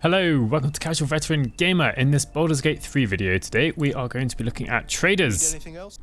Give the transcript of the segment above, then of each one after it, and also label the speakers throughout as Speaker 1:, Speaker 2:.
Speaker 1: Hello, welcome to Casual Veteran Gamer. In this Baldur's Gate 3 video today, we are going to be looking at traders.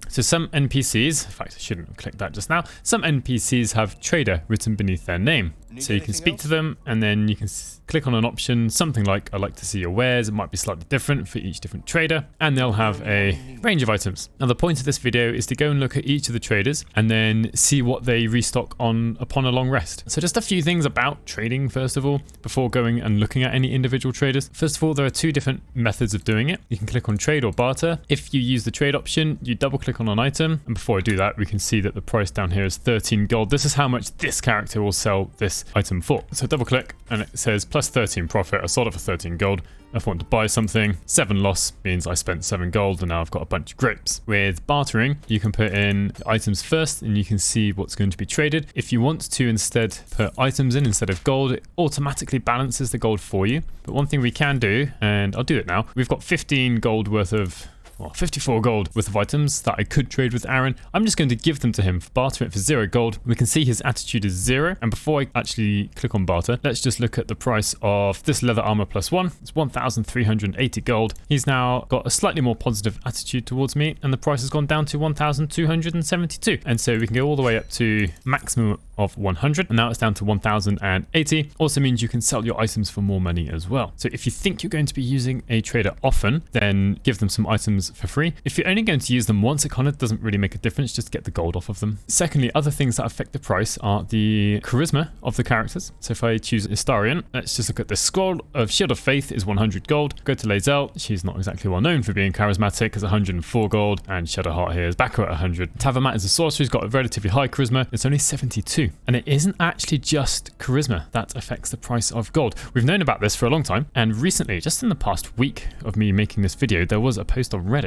Speaker 1: So some NPCs, in fact I shouldn't have clicked that just now, some NPCs have trader written beneath their name. So you can speak to them and then you can click on an option, something like I'd like to see your wares. It might be slightly different for each different trader and they'll have a range of items. Now the point of this video is to go and look at each of the traders and then see what they restock on upon a long rest. So just a few things about trading first of all, before going and looking at any individual traders. First of all, there are two different methods of doing it. You can click on trade or barter. If you use the trade option, you double click on an item. And before I do that, we can see that the price down here is 13 gold. This is how much this character will sell this item for. So double click and it says plus 13 profit. I sold it for 13 gold. If I want to buy something, 7 loss means I spent 7 gold and now I've got a bunch of grapes. With bartering, you can put in items first and you can see what's going to be traded. If you want to instead put items in instead of gold, it automatically balances the gold for you. But one thing we can do, and I'll do it now, we've got 15 gold worth of 54 gold worth of items that I could trade with Aaron. I'm just going to give them to him, barter it for 0 gold. We can see his attitude is 0. And before I actually click on barter, let's just look at the price of this leather armor plus 1. It's 1,380 gold. He's now got a slightly more positive attitude towards me and the price has gone down to 1,272. And so we can go all the way up to maximum of 100 and now it's down to 1,080. Also means you can sell your items for more money as well. So if you think you're going to be using a trader often, then give them some items for free. If you're only going to use them once, it kind of doesn't really make a difference, just get the gold off of them. Secondly, other things that affect the price are the charisma of the characters. So if I choose Istarian, let's just look at this scroll of Shield of Faith is 100 gold. Go to Lae'zel, she's not exactly well known for being charismatic, is 104 gold, and Shadowheart here is back at 100. Tavamat is a sorcerer who's got a relatively high charisma, it's only 72. And it isn't actually just charisma that affects the price of gold. We've known about this for a long time, and recently, just in the past week of me making this video, there was a post on Reddit.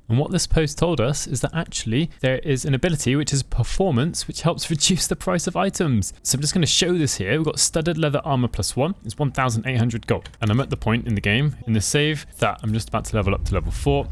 Speaker 1: And what this post told us is that actually there is an ability which is performance, which helps reduce the price of items. So I'm just going to show this here. We've got studded leather armor plus 1. It's 1,800 gold. And I'm at the point in the game, in the save, that I'm just about to level up to level 4.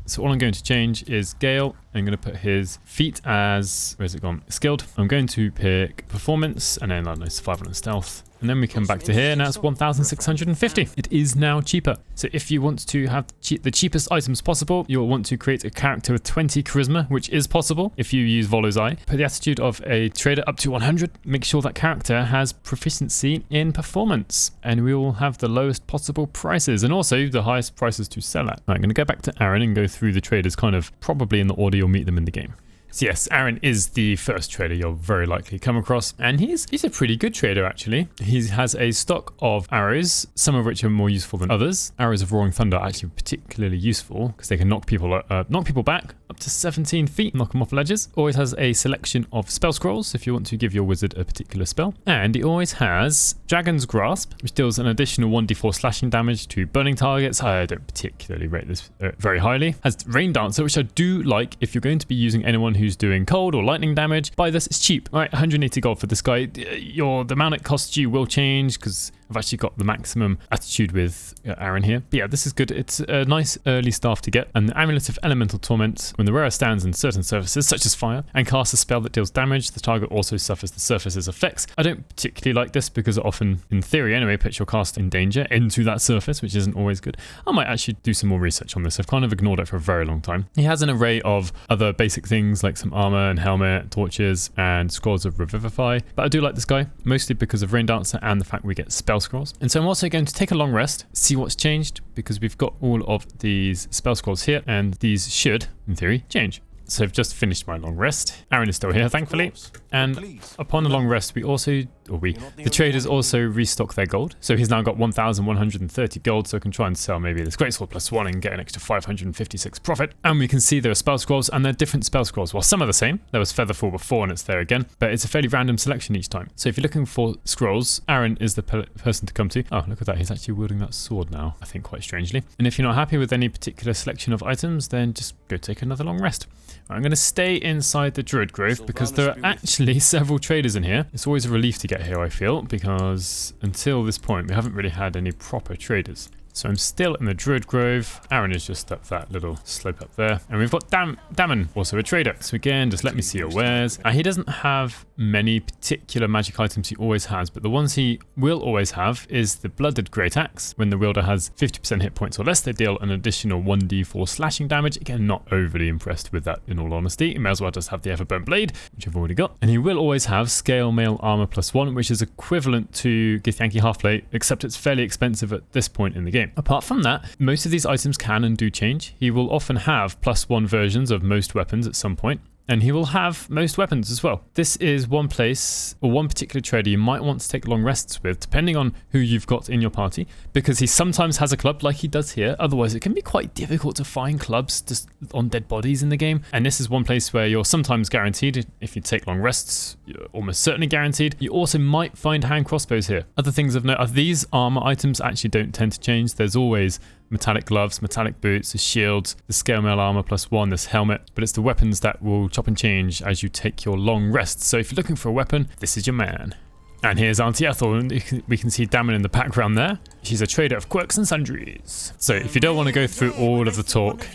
Speaker 1: So all I'm going to change is Gale. I'm going to put his feat as, where's it gone? Skilled. I'm going to pick performance and then I don't know, survival and stealth. And then we come back to here, now it's 1,650. It is now cheaper. So if you want to have the cheapest items possible, you'll want to create a character with 20 charisma, which is possible if you use Volo's Eye. Put the attitude of a trader up to 100. Make sure that character has proficiency in performance. And we will have the lowest possible prices and also the highest prices to sell at. Right, I'm going to go back to Aaron and go through the traders kind of probably in the order you'll meet them in the game. So yes, Aaron is the first trader you'll very likely come across, and he's a pretty good trader actually. He has a stock of arrows, some of which are more useful than others. Arrows of Roaring Thunder are actually particularly useful because they can knock people back up to 17 feet, knock them off ledges. Always has a selection of spell scrolls if you want to give your wizard a particular spell. And he always has Dragon's Grasp, which deals an additional 1d4 slashing damage to burning targets. I don't particularly rate this very highly. Has Rain Dancer, which I do like if you're going to be using anyone who's doing cold or lightning damage. Buy this, it's cheap. All right, 180 gold for this guy. The amount it costs you will change because I've actually got the maximum attitude with Aaron here. But yeah, this is good. It's a nice early staff to get. And the Amulet of Elemental Torment, when the wearer stands in certain surfaces, such as fire, and casts a spell that deals damage, the target also suffers the surface's effects. I don't particularly like this because it often, in theory anyway, puts your cast in danger into that surface, which isn't always good. I might actually do some more research on this. I've kind of ignored it for a very long time. He has an array of other basic things like some armor and helmet, torches, and scrolls of Revivify. But I do like this guy, mostly because of Rain Dancer and the fact we get spell scrolls. And so I'm also going to take a long rest, see what's changed, because we've got all of these spell scrolls here, and these should, in theory, change. So I've just finished my long rest. Aaron is still here, thankfully. And upon a long rest, the traders also restock their gold. So he's now got 1,130 gold, so I can try and sell maybe this Greatsword plus 1 and get an extra 556 profit. And we can see there are spell scrolls, and they're different spell scrolls. Well, some are the same. There was Featherfall before, and it's there again. But it's a fairly random selection each time. So if you're looking for scrolls, Aaron is the person to come to. Oh, look at that. He's actually wielding that sword now, I think quite strangely. And if you're not happy with any particular selection of items, then just go take another long rest. I'm going to stay inside the Druid Grove because there are actually several traders in here. It's always a relief to get here, I feel, because until this point we haven't really had any proper traders. So I'm still in the Druid Grove. Aaron is just up that little slope up there. And we've got Damon, also a trader. So again, just let me see your wares. He doesn't have many particular magic items he always has, but the ones he will always have is the Blooded Great Axe. When the wielder has 50% hit points or less, they deal an additional 1d4 slashing damage. Again, not overly impressed with that in all honesty. You may as well just have the Everburnt Blade, which I've already got. And he will always have Scale Mail Armor +1, which is equivalent to Githyanki Halfplate, except it's fairly expensive at this point in the game. Apart from that, most of these items can and do change. He will often have +1 versions of most weapons at some point, and he will have most weapons as well. This is one place or one particular trader you might want to take long rests with, depending on who you've got in your party, because he sometimes has a club like he does here. Otherwise, it can be quite difficult to find clubs just on dead bodies in the game. And this is one place where you're sometimes guaranteed. If you take long rests, you're almost certainly guaranteed. You also might find hand crossbows here. Other things of note are these armor items actually don't tend to change. There's always metallic gloves, metallic boots, the shields, the scale mail armor +1, this helmet, but it's the weapons that will chop and change as you take your long rests. So if you're looking for a weapon, this is your man. And here's Auntie Ethel, and we can see Damon in the background there. She's a trader of quirks and sundries. So if you don't want to go through all of the talk,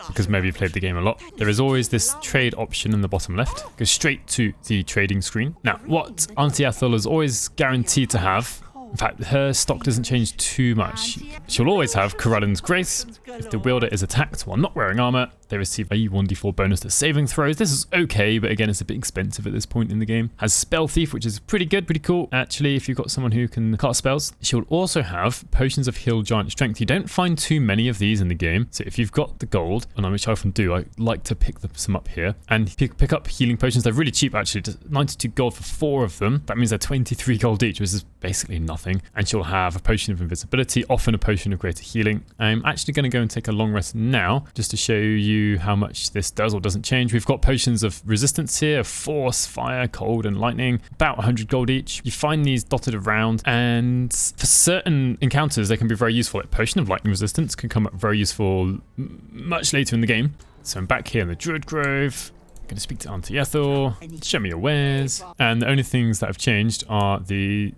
Speaker 1: because maybe you played the game a lot, there is always this trade option in the bottom left. Go straight to the trading screen. Now, what Auntie Ethel is always guaranteed to have, in fact, her stock doesn't change too much. She'll always have Corellin's Grace. If the wielder is attacked while not wearing armor, they receive a 1d4 bonus to saving throws. This is okay, but again, it's a bit expensive at this point in the game. Has Spell Thief, which is pretty good, pretty cool, actually, if you've got someone who can cast spells. She'll also have Potions of Heal Giant Strength. You don't find too many of these in the game, so if you've got the gold, and which I often do, I like to pick some up here, and pick up healing potions. They're really cheap, actually. Just 92 gold for 4 of them. That means they're 23 gold each, which is basically nothing. And she'll have a Potion of Invisibility, often a Potion of Greater Healing. I'm actually going to go and take a long rest now, just to show you how much this does or doesn't change. We've got potions of resistance here, force, fire, cold, and lightning, about 100 gold each. You find these dotted around, and for certain encounters, they can be very useful. Like Potion of Lightning Resistance can come up very useful much later in the game. So I'm back here in the Druid Grove. Going to speak to Auntie Ethel, show me your wares, and the only things that have changed are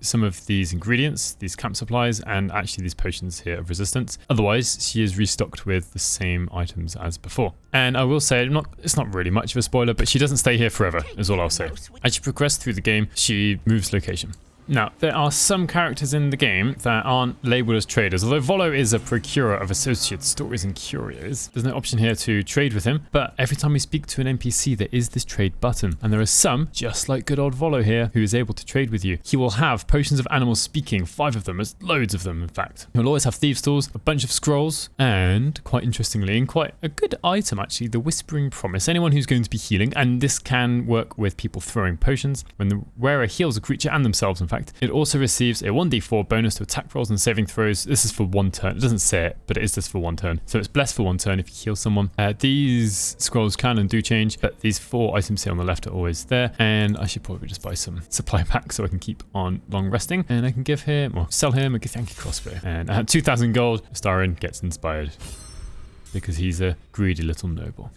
Speaker 1: some of these ingredients, these camp supplies, and actually these potions here of resistance. Otherwise, she is restocked with the same items as before. And I will say, it's not really much of a spoiler, but she doesn't stay here forever, is all I'll say. As you progress through the game, she moves location. Now, there are some characters in the game that aren't labelled as traders, although Volo is a procurer of associates, stories, and curios. There's no option here to trade with him, but every time you speak to an NPC, there is this trade button. And there are some, just like good old Volo here, who is able to trade with you. He will have Potions of Animal Speaking, 5 of them, there's loads of them in fact. He'll always have Thieves' Tools, a bunch of scrolls, and quite interestingly, and quite a good item actually, the Whispering Promise. Anyone who's going to be healing, and this can work with people throwing potions. When the wearer heals a creature and themselves, in fact, it also receives a 1d4 bonus to attack rolls and saving throws. This is for 1 turn. It doesn't say it, but it is just for 1 turn. So it's blessed for 1 turn if you heal someone. These scrolls can and do change, but these 4 items here on the left are always there. And I should probably just buy some supply packs so I can keep on long resting. And I can give him, or sell him a Githyanki crossbow. And I had 2,000 gold. Starin gets inspired because he's a greedy little noble.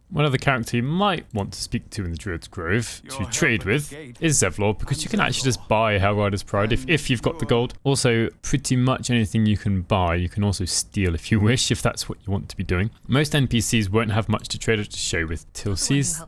Speaker 1: One other character you might want to speak to in the Druid's Grove to trade with is Zevlor, because you can actually just buy Hellrider's Pride if you've got the gold. Also, pretty much anything you can buy, you can also steal if you wish, if that's what you want to be doing. Most NPCs won't have much to trade or to show with Tilses.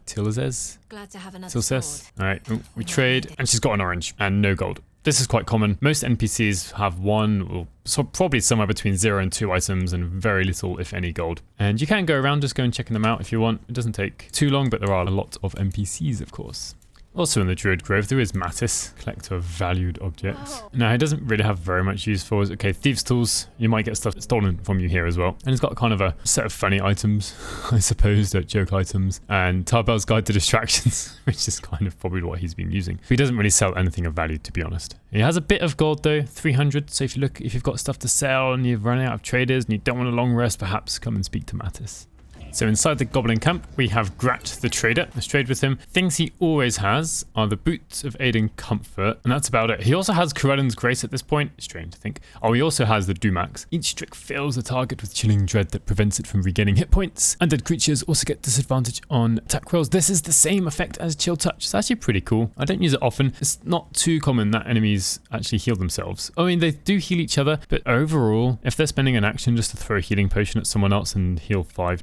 Speaker 1: Alright, we trade, and she's got an orange and no gold. This is quite common. Most NPCs have 1 or so probably somewhere between 0 and 2 items and very little, if any, gold. And you can go around just go and checking them out if you want. It doesn't take too long, but there are a lot of NPCs, of course. Also in the Druid Grove, there is Mattis, collector of valued objects. Now, he doesn't really have very much use for us. Okay, Thieves' Tools, you might get stuff stolen from you here as well. And he's got kind of a set of funny items, I suppose, joke items, and Tarbell's Guide to Distractions, which is kind of probably what he's been using. He doesn't really sell anything of value, to be honest. He has a bit of gold though, 300, so if you've got stuff to sell and you've run out of traders and you don't want a long rest, perhaps come and speak to Mattis. So inside the Goblin camp, we have Grat the trader. Let's trade with him. Things he always has are the Boots of Aid and Comfort, and that's about it. He also has Corellin's Grace at this point. Strange to think. Oh, he also has the Dumax. Each trick fills the target with chilling dread that prevents it from regaining hit points. Undead creatures also get disadvantage on attack rolls. This is the same effect as Chill Touch. It's actually pretty cool. I don't use it often. It's not too common that enemies actually heal themselves. I mean, they do heal each other, but overall, if they're spending an action just to throw a healing potion at someone else and heal 5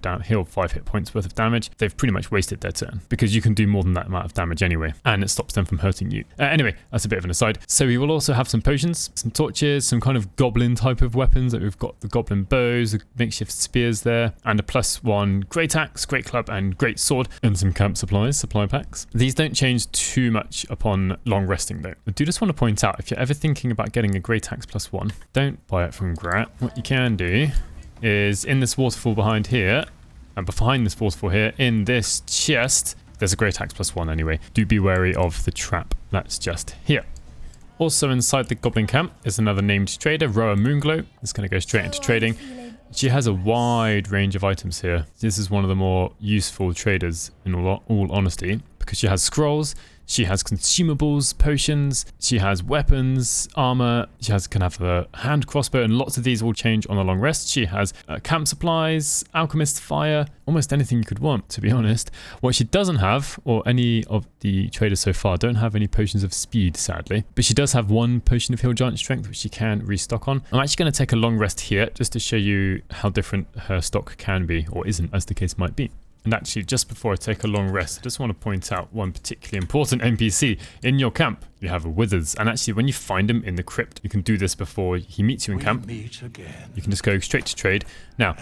Speaker 1: hit points worth of damage, they've pretty much wasted their turn, because you can do more than that amount of damage anyway, and it stops them from hurting you. Anyway, that's a bit of an aside. So we will also have some potions, some torches, some kind of goblin type of weapons. That we've got the goblin bows, the makeshift spears there, and a +1 great axe, great club, and great sword, and some camp supplies, supply packs. These don't change too much upon long resting though. I do just want to point out, if you're ever thinking about getting a great axe +1, don't buy it from Grat. What you can do is in this waterfall behind here, and behind this waterfall here, in this chest, there's a great axe +1 anyway. Do be wary of the trap that's just here. Also inside the Goblin camp is another named trader, Roa Moonglow. It's going to go straight into trading. She has a wide range of items here. This is one of the more useful traders in all honesty, because she has scrolls, she has consumables, potions, she has weapons, armor, can have a hand crossbow, and lots of these will change on a long rest. She has camp supplies, alchemist fire, almost anything you could want, to be honest. What she doesn't have, or any of the traders so far, don't have any potions of speed, sadly. But she does have 1 potion of heal giant strength, which she can restock on. I'm actually going to take a long rest here, just to show you how different her stock can be, or isn't, as the case might be. And actually, just before I take a long rest, I just want to point out one particularly important NPC in your camp. You have a Withers, and actually when you find him in the crypt, you can do this before he meets you in camp. You can just go straight to trade. Now,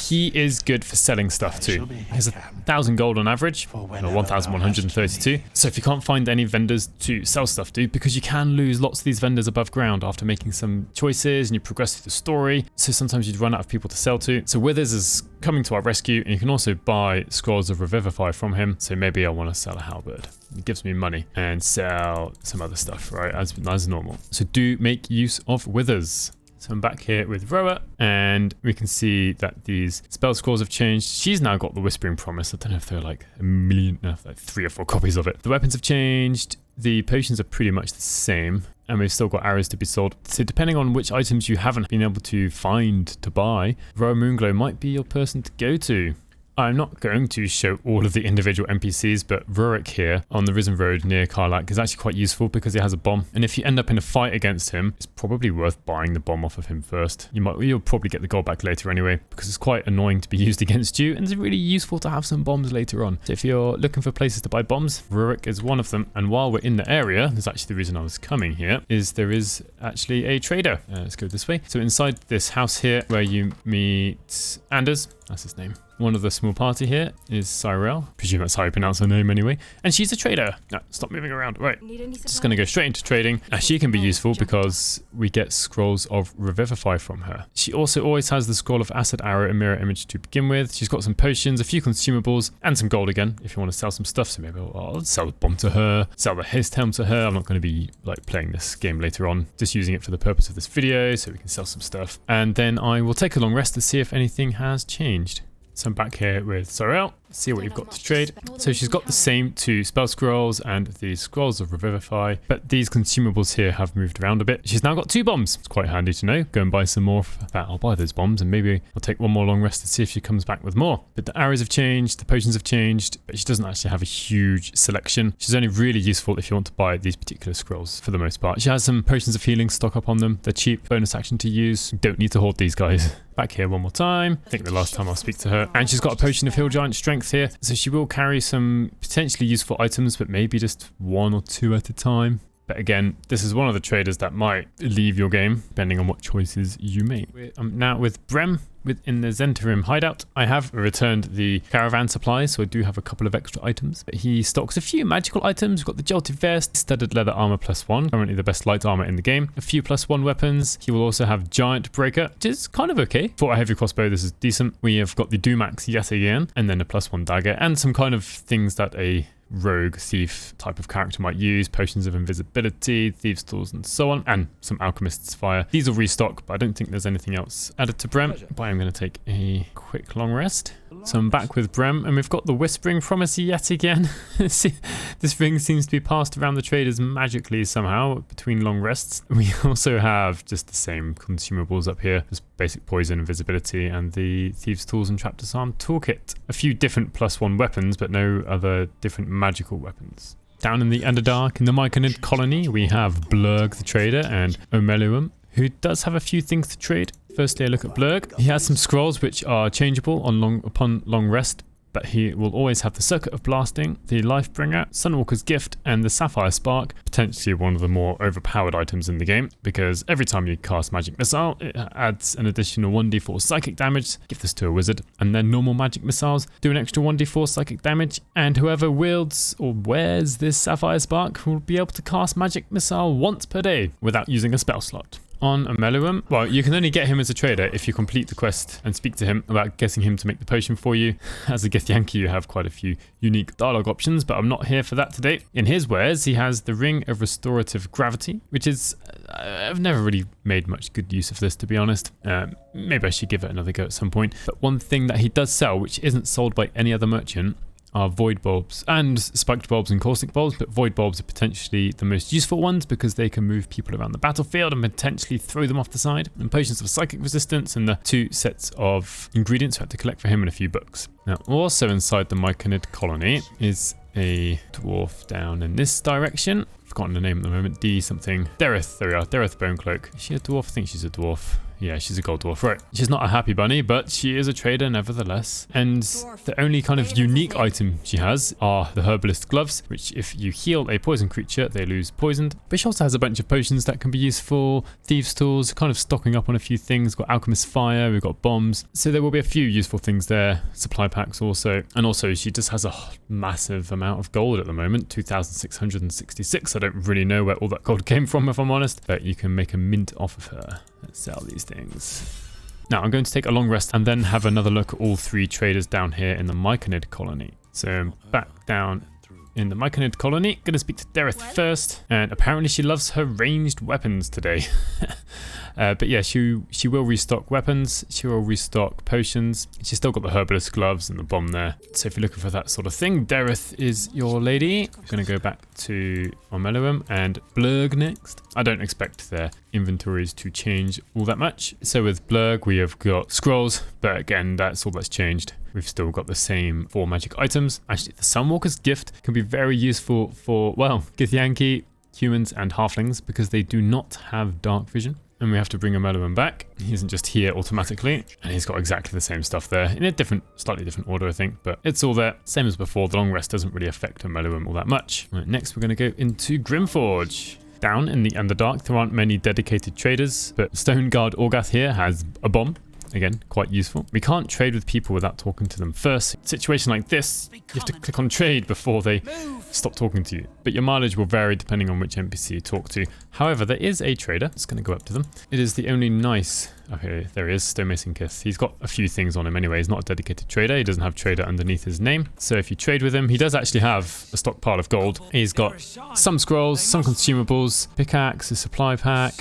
Speaker 1: he is good for selling stuff too. He has 1,000 gold on average, or 1,132. So if you can't find any vendors to sell stuff to, because you can lose lots of these vendors above ground after making some choices and you progress through the story, so sometimes you'd run out of people to sell to. So Withers is coming to our rescue, and you can also buy scrolls of Revivify from him. So maybe I want to sell a halberd. It gives me money, and sell some other stuff, right, as normal. So do make use of Withers. So I'm back here with Roa, and we can see that these spell scrolls have changed. She's now got the Whispering Promise. I don't know if there are like a million, no, like 3 or 4 copies of it. The weapons have changed. The potions are pretty much the same, and we've still got arrows to be sold. So depending on which items you haven't been able to find to buy, Roa Moonglow might be your person to go to. I'm not going to show all of the individual NPCs, but Rurik here on the Risen Road near Karlak is actually quite useful because he has a bomb. And if you end up in a fight against him, it's probably worth buying the bomb off of him first. You'll probably get the gold back later anyway, because it's quite annoying to be used against you, and it's really useful to have some bombs later on. So if you're looking for places to buy bombs, Rurik is one of them. And while we're in the area, there's actually the reason I was coming here, there is actually a trader. Let's go this way. So inside this house here, where you meet Anders, that's his name. One of the small party here is Cyrell. Presume that's how you pronounce her name anyway. And she's a trader. No, stop moving around. Right. Just going to go straight into trading. Now, she can be useful because we get scrolls of Revivify from her. She also always has the scroll of Acid Arrow and Mirror Image to begin with. She's got some potions, a few consumables, and some gold again if you want to sell some stuff. So maybe I'll sell the bomb to her, sell the haste helm to her. I'm not going to be like playing this game later on, just using it for the purpose of this video so we can sell some stuff. And then I will take a long rest to see if anything has changed. So I'm back here with Sorrel. See what you've got to trade. So she's got the same 2 spell scrolls and the scrolls of Revivify, but these consumables here have moved around a bit. She's now got 2 bombs. It's quite handy to know. Go and buy some more. For that, I'll buy those bombs, and maybe I'll take one more long rest to see if she comes back with more. But the arrows have changed, the potions have changed, but she doesn't actually have a huge selection. She's only really useful if you want to buy these particular scrolls for the most part. She has some potions of healing stock up on them. They're cheap, bonus action to use. You don't need to hoard these guys. Back here one more time. I think the last time I'll speak to her. And she's got a potion of heal giant strength here, so she will carry some potentially useful items, but maybe just 1 or 2 at a time. But again, this is one of the traders that might leave your game, depending on what choices you make. I'm now with Brem. Within the Zentarim hideout, I have returned the caravan supplies, so I do have a couple of extra items. But he stocks a few magical items. We've got the Jolted Vest, Studded Leather Armor +1, currently the best light armor in the game. A few +1 weapons. He will also have Giant Breaker, which is kind of okay. For a heavy crossbow, this is decent. We have got the Dumax yet again, and then a +1 dagger, and some kind of things that a rogue thief type of character might use, potions of invisibility, thieves tools, and so on, and some alchemist's fire. These will restock, but I don't think there's anything else added to Brem. But I'm going to take a quick long rest. So I'm back with Brem, and we've got the Whispering Promise yet again. This ring seems to be passed around the traders magically somehow between long rests. We also have just the same consumables up here, just basic poison, invisibility, and the Thieves' Tools and Trap Disarm toolkit. A few different +1 weapons, but no other different magical weapons. Down in the Underdark, in the Myconid colony, we have Blurg the Trader and Omeluum, who does have a few things to trade. Firstly, a look at Blurg. He has some scrolls which are changeable upon long rest, but he will always have the Circuit of Blasting, the Lifebringer, Sunwalker's Gift, and the Sapphire Spark, potentially one of the more overpowered items in the game, because every time you cast Magic Missile, it adds an additional 1d4 psychic damage. Give this to a wizard, and then normal magic missiles do an extra 1d4 psychic damage, and whoever wields or wears this Sapphire Spark will be able to cast Magic Missile once per day without using a spell slot. On Omeluum, well, you can only get him as a trader if you complete the quest and speak to him about getting him to make the potion for you. As a Githyanki, you have quite a few unique dialogue options, but I'm not here for that today. In his wares, he has the Ring of Restorative Gravity, which is... I've never really made much good use of this, to be honest. Maybe I should give it another go at some point. But one thing that he does sell, which isn't sold by any other merchant, are void bulbs and spiked bulbs and caustic bulbs, but void bulbs are potentially the most useful ones because they can move people around the battlefield and potentially throw them off the side. And potions of psychic resistance and the 2 sets of ingredients we had to collect for him in a few books. Now, also inside the Myconid colony is a dwarf down in this direction. I've forgotten the name at the moment. D something. Dereth, there we are. Dereth Bonecloak. Is she a dwarf? I think she's a dwarf. Yeah, she's a gold dwarf. Right. She's not a happy bunny, but she is a trader nevertheless. And the only kind of unique item she has are the herbalist gloves, which if you heal a poison creature, they lose poisoned. But she also has a bunch of potions that can be useful. Thieves' Tools, kind of stocking up on a few things. We've got Alchemist's Fire, we've got bombs. So there will be a few useful things there. Supply packs also. And also she just has a massive amount of gold at the moment, 2,666. I don't really know where all that gold came from, if I'm honest, but you can make a mint off of her. Let's sell these things. Now I'm going to take a long rest and then have another look at all 3 traders down here in the Myconid colony. So I'm back down in the Myconid colony. Gonna speak to Dereth first, and apparently she loves her ranged weapons today. But yeah, she will restock weapons, she will restock potions. She's still got the herbalist gloves and the bomb there. So if you're looking for that sort of thing, Dereth is your lady. I'm gonna go back to Omeluum and Blurg next. I don't expect their inventories to change all that much. So with Blurg, we have got scrolls, but again, that's all that's changed. We've still got the same 4 magic items. Actually, the Sunwalker's Gift can be very useful for, well, Githyanki, humans, and halflings because they do not have dark vision. And we have to bring Omeluum back. He isn't just here automatically. And he's got exactly the same stuff there in a slightly different order, I think. But it's all there. Same as before. The long rest doesn't really affect Omeluum all that much. Right, next, we're going to go into Grymforge. Down in the Underdark, there aren't many dedicated traders, but Stoneguard Orgath here has a bomb. Again, quite useful. We can't trade with people without talking to them first. Situation like this, you have to click on trade before they stop talking to you. But your mileage will vary depending on which NPC you talk to. However, there is a trader. It's going to go up to them. It is the only nice... Okay, there he is, Stonemason Kith. He's got a few things on him anyway. He's not a dedicated trader. He doesn't have trader underneath his name. So if you trade with him, he does actually have a stockpile of gold. He's got some scrolls, some consumables, pickaxe, a supply pack.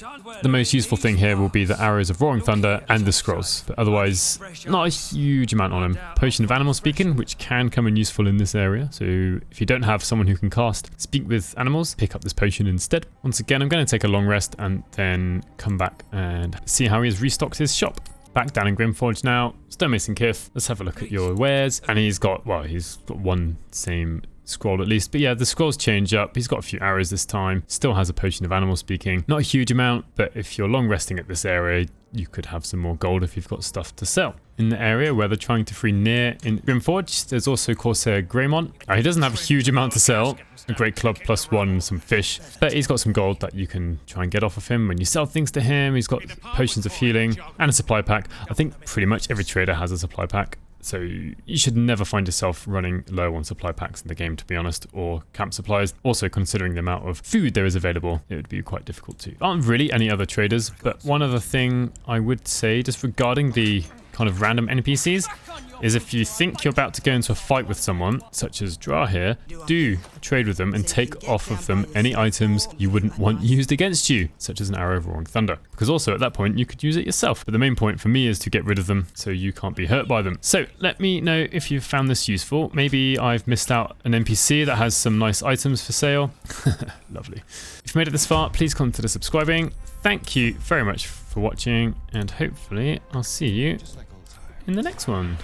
Speaker 1: The most useful thing here will be the arrows of Roaring Thunder and the scrolls. But otherwise, not a huge amount on him. Potion of Animal Speaking, which can come in useful in this area. So if you don't have someone who can cast Speak with Animals, pick up this potion instead. Once again, I'm going to take a long rest and then come back and see how he has restocked his shop. Back down in Grymforge now. Stonemason Kith, let's have a look at your wares. And he's got one same scroll at least. But yeah, the scrolls change up. He's got a few arrows this time. Still has a potion of Animal Speaking. Not a huge amount, but if you're long resting at this area, you could have some more gold if you've got stuff to sell. In the area where they're trying to free Near in Grymforge, there's also Corsair Greymont. He doesn't have a huge amount to sell. A great club +1 and some fish, but he's got some gold that you can try and get off of him when you sell things to him. He's got potions of healing and a supply pack. I think pretty much every trader has a supply pack. So you should never find yourself running low on supply packs in the game, to be honest, or camp supplies. Also, considering the amount of food there is available, it would be quite difficult to. There aren't really any other traders, but one other thing I would say, just regarding the kind of random NPCs is if you think you're about to go into a fight with someone, such as Dra here, do trade with them and take off of them any items you wouldn't want used against you, such as an arrow of roaring thunder. Because also at that point you could use it yourself. But the main point for me is to get rid of them so you can't be hurt by them. So let me know if you've found this useful. Maybe I've missed out an NPC that has some nice items for sale. Lovely. If you made it this far, please consider subscribing. Thank you very much for watching, and hopefully I'll see you in the next one.